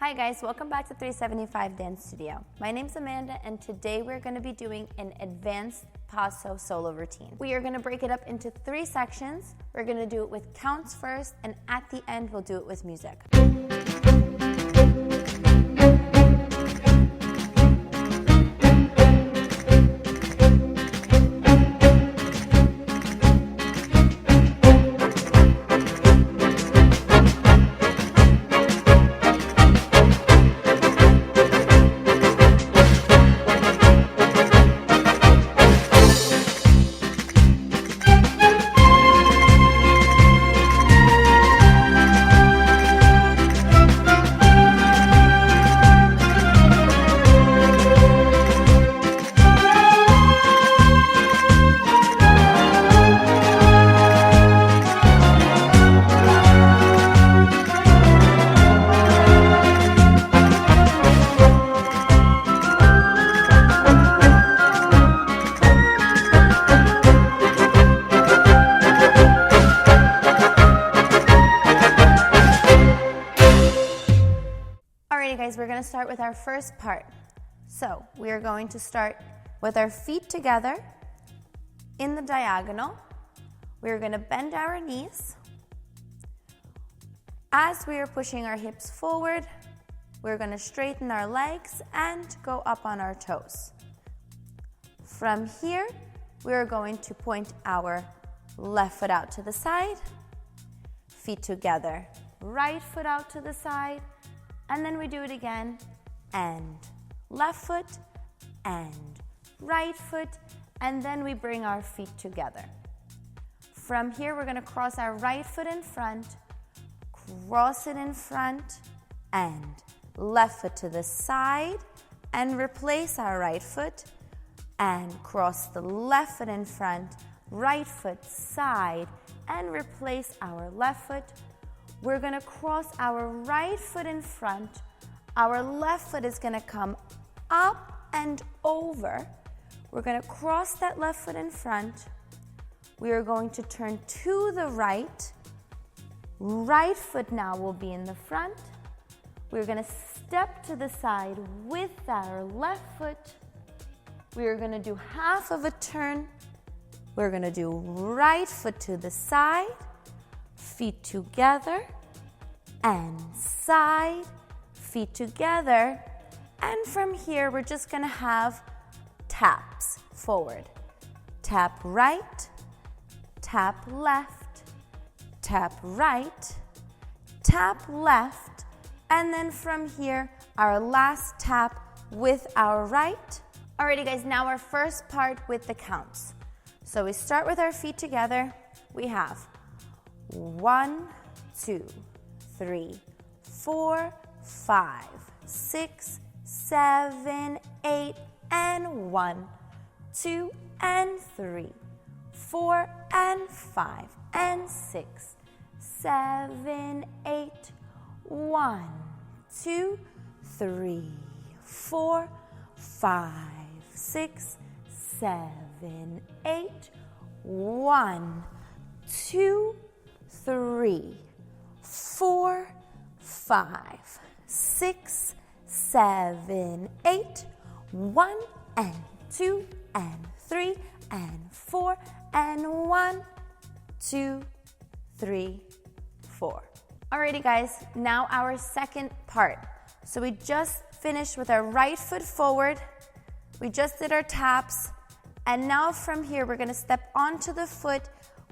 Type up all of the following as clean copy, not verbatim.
Hi guys, welcome back to 375 Dance Studio. My name's Amanda and today we're going to be doing an advanced Paso solo routine. We are going to break it up into 3 sections. We're going to do it with counts first and at the end we'll do it with music. Alrighty guys, we're going to start with our first part. So we are going to start with our feet together in the diagonal. We're going to bend our knees. As we are pushing our hips forward, we're going to straighten our legs and go up on our toes. From here, we are going to point our left foot out to the side, feet together, right foot out to the side, and then we do it again, and left foot, and right foot, and then we bring our feet together. From here, we're gonna cross our right foot in front, cross it in front, and left foot to the side, and replace our right foot, and cross the left foot in front, right foot side, and replace our left foot. We're gonna cross our right foot in front. Our left foot is gonna come up and over. We're gonna cross that left foot in front. We are going to turn to the right. Right foot now will be in the front. We're gonna step to the side with our left foot. We are gonna do half of a turn. We're gonna do right foot to the side, feet together, and side, feet together, and from here we're just gonna have taps forward. Tap right, tap left, tap right, tap left, and then from here our last tap with our right. Alrighty guys, now our first part with the counts. So we start with our feet together. We have 1, 2, 3, 4, 5, 6, 7, 8, and 1, 2, and 3, 4, and 5, and 6, 7, 8, 1, 2, 3, 4, 5, 6, 7, 8, 1, 2, 3, 4, 5, 6, 7, 8, 1, and 2, and 3, and 4, and 1, 2, 3, 4. Alrighty guys, now our second part. So we just finished with our right foot forward. We just did our taps. And now from here, we're gonna step onto the foot.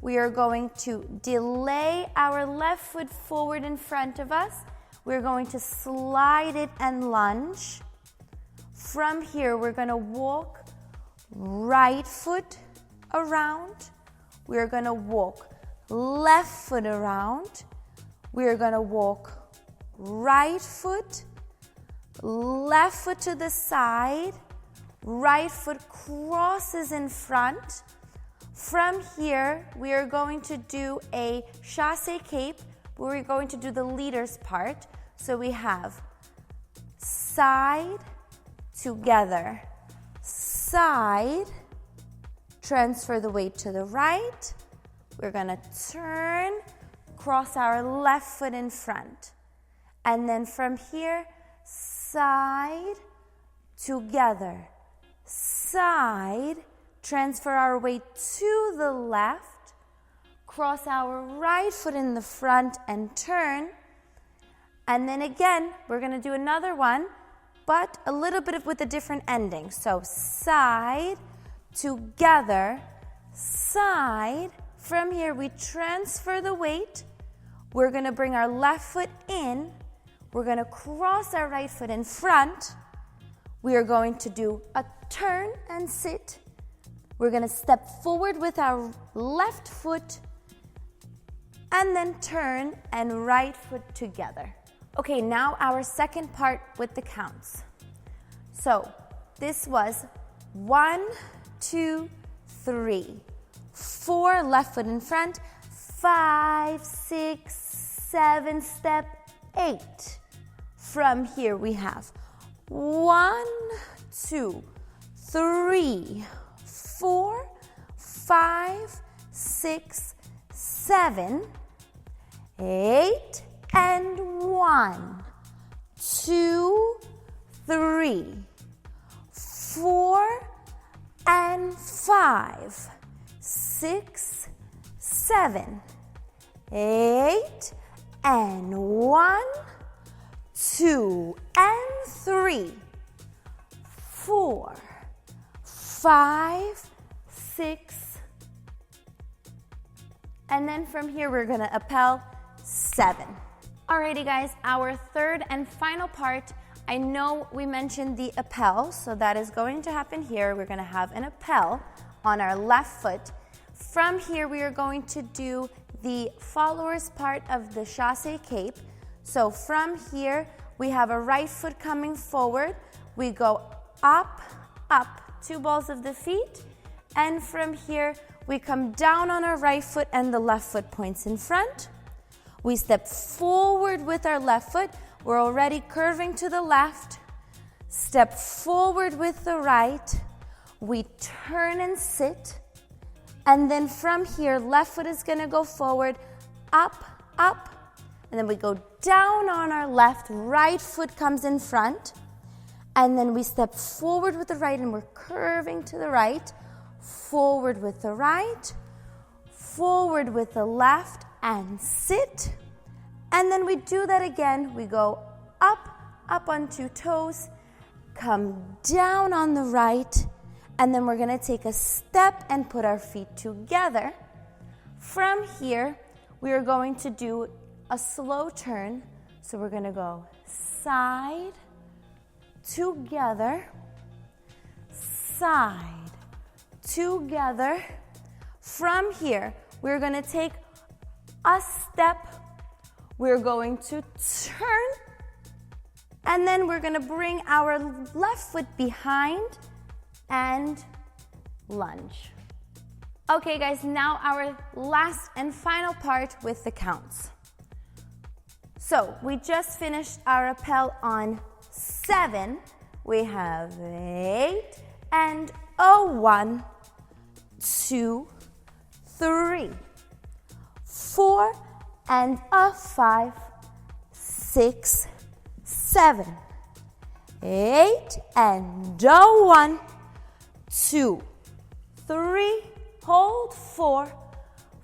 We are going to delay our left foot forward in front of us. We're going to slide it and lunge. From here, we're gonna walk right foot around. We're gonna walk left foot around. We're gonna walk right foot, left foot to the side, right foot crosses in front. From here, we are going to do a chassé cape, where we're going to do the leader's part. So we have side, together, side, transfer the weight to the right. We're gonna turn, cross our left foot in front. And then from here, side, together, side, transfer our weight to the left, cross our right foot in the front and turn, and then again, we're gonna do another one, but a little bit with a different ending. So side, together, side. From here, we transfer the weight. We're gonna bring our left foot in. We're gonna cross our right foot in front. We are going to do a turn and sit. We're gonna step forward with our left foot and then turn and right foot together. Okay, now our second part with the counts. So this was 1, 2, 3, 4, left foot in front, 5, 6, 7, step 8. From here we have 1, 2, 3, 4, 5, 6, 7, 8, and 1, 2, 3, 4, and 5, 6, 7, 8, and 1, 2, and 3, 4, 5, 6, and then from here we're gonna appel 7. Alrighty guys, our third and final part, I know we mentioned the appel, so that is going to happen here. We're gonna have an appel on our left foot. From here, we are going to do the followers part of the chassé cape. So from here, we have a right foot coming forward. We go up, up, 2 balls of the feet. And from here, we come down on our right foot and the left foot points in front. We step forward with our left foot. We're already curving to the left. Step forward with the right. We turn and sit. And then from here, left foot is gonna go forward, up, up. And then we go down on our left, right foot comes in front. And then we step forward with the right and we're curving to the right. Forward with the right, forward with the left, and sit. And then we do that again. We go up, up on 2 toes, come down on the right, and then we're gonna take a step and put our feet together. From here, we are going to do a slow turn. So we're gonna go side, together, side, together. From here, we're gonna take a step. We're going to turn, and then we're gonna bring our left foot behind and lunge. Okay guys, now our last and final part with the counts. So we just finished our appel on 7. We have 8 and a 1, 2, 3, 4, and a 5, 6, 7, 8, and a 1, 2, 3, hold 4,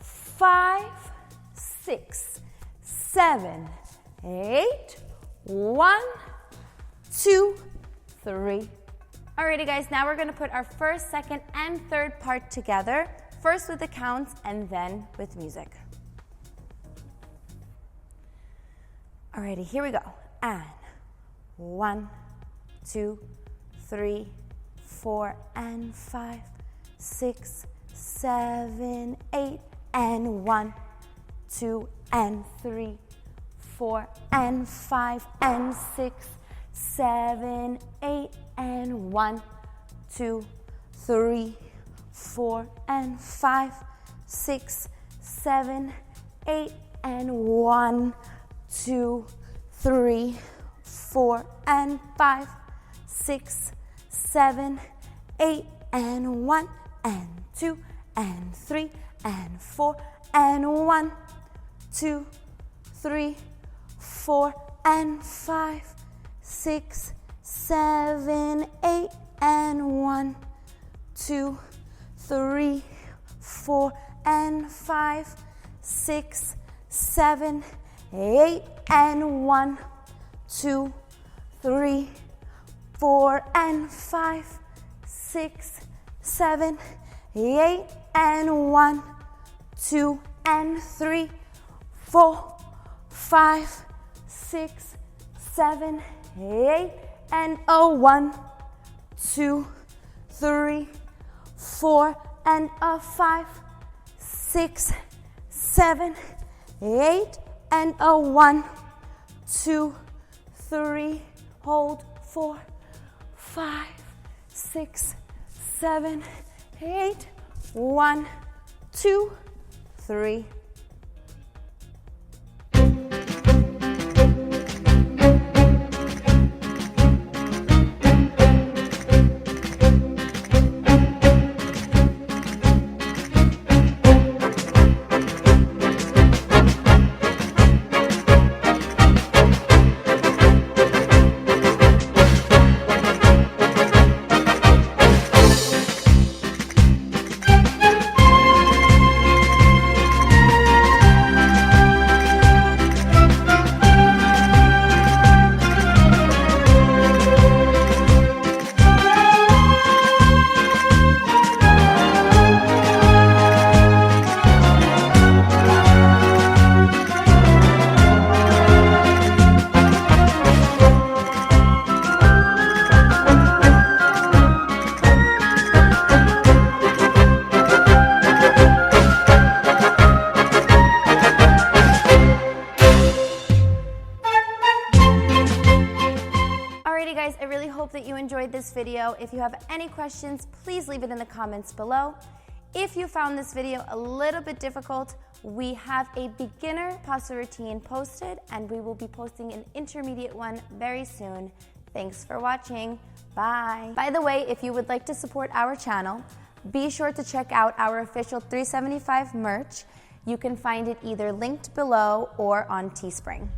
5, 6, 7, 8, 1, 2, 3. Alrighty guys, now we're gonna put our first, second, and third part together. First with the counts and then with music. Alrighty, here we go. And 1, 2, 3, 4, and 5, 6, 7, 8, and 1, 2, and 3, 4, and 5, and 6, 7, 8, and 1, 2, 3, 4, and 5, 6, 7, 8, and 1, 2, 3, 4, and 5, 6, 7, 8, and 1, and 2, and 3, and 4, and 1, 2, 3, 4, and 5, 6, 7, 8, and 1, 2, 3, 4, and 5, 6, 7, 8, and 1, 2, 3, 4, and 5, 6, 7, 8, and 1, 2, and 3, 4, 5, 6, 7, 8, and 1, 2, 3, 4, and 5, 6, 7, 8, and 1, 2, 3, hold, 4, 5, 6, 7, 8, 1, 2, 3. Alrighty guys, I really hope that you enjoyed this video. If you have any questions, please leave it in the comments below. If you found this video a little bit difficult, we have a beginner paso routine posted, and we will be posting an intermediate one very soon. Thanks for watching. Bye. By the way, if you would like to support our channel, be sure to check out our official 375 merch. You can find it either linked below or on Teespring.